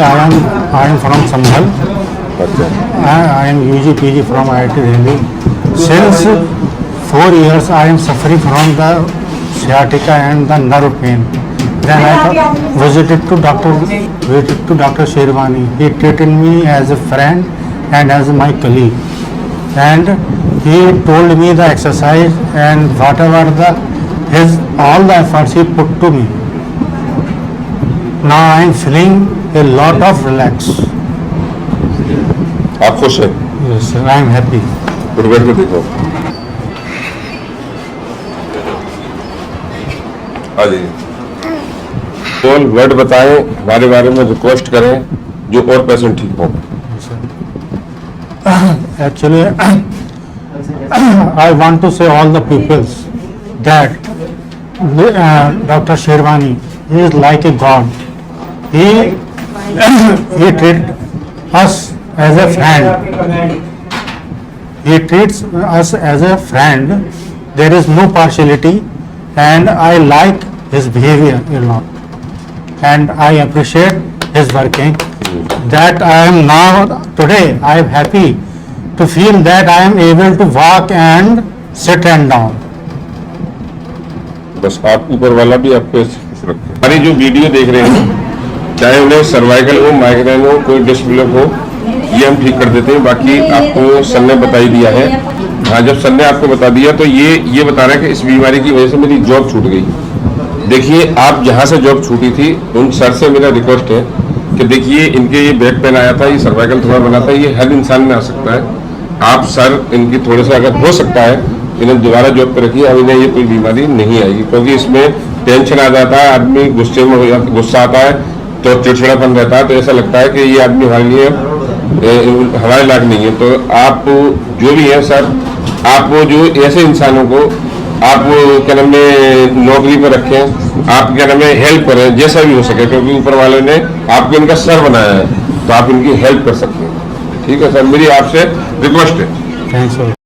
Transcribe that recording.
I am from Sambhal. I am UG PG from IIT Delhi. Since 4 years I am suffering from the sciatica and the nerve pain. Then I visited to Dr. Sherwani. He treated me as a friend and as my colleague. And he told me the exercise and whatever all the efforts he put to me. Now I am feeling a lot of relax. आप खुश हैं? Yes, sir, I am happy. फिर बैठ के देखो। हाँ जी। कौन word बताएं हमारे बारे में, रिक्वेस्ट करें जो और पेशेंट ठीक हो। Actually, I want to say all the peoples that Dr. Sherwani is like a god. He treats us as a friend. He treats us as a friend. There is no partiality, and I like his behavior a lot. And I appreciate his working. That I am now today. I am happy to feel that I am able to walk and sit and down. बस आप ऊपर वाला भी आपको खुश रखे। हमारी जो वीडियो देख रहे हैं, चाहे उन्हें सर्वाइकल हो, माइग्रेन हो, कोई डिस्क ब्लॉक हो, ये हम ठीक कर देते हैं। बाकी आपको सर ने बता ही दिया है। हाँ, जब सर ने आपको बता दिया तो ये बता रहा है कि इस बीमारी की वजह से मेरी जॉब छूट गई। देखिए, आप जहाँ से जॉब छूटी थी उन सर से मेरा रिक्वेस्ट है कि देखिए, इनके ये बैक पेन आया था, ये सर्वाइकल थोड़ा बना था, ये हर इंसान में आ सकता है। आप सर इनकी थोड़े से अगर हो सकता है इन्हें दोबारा जॉब पे रखिए, अब इन्हें ये कोई बीमारी नहीं आएगी। क्योंकि इसमें टेंशन आ जाता है, आदमी गुस्से में हो जाता, गुस्सा आता है तो चिड़चिड़ापन रहता है, तो ऐसा लगता है कि ये आदमी हमारे लिए हमारे लायक नहीं है। तो आप जो भी है सर, आप जो ऐसे इंसानों को आप क्या नाम है नौकरी पर रखें, आप क्या नाम है हेल्प करें जैसा भी हो सके, क्योंकि ऊपर वाले ने आपको इनका सर बनाया है, तो आप इनकी हेल्प कर सकते हैं। ठीक है सर, मेरी आपसे रिक्वेस्ट है। Thanks.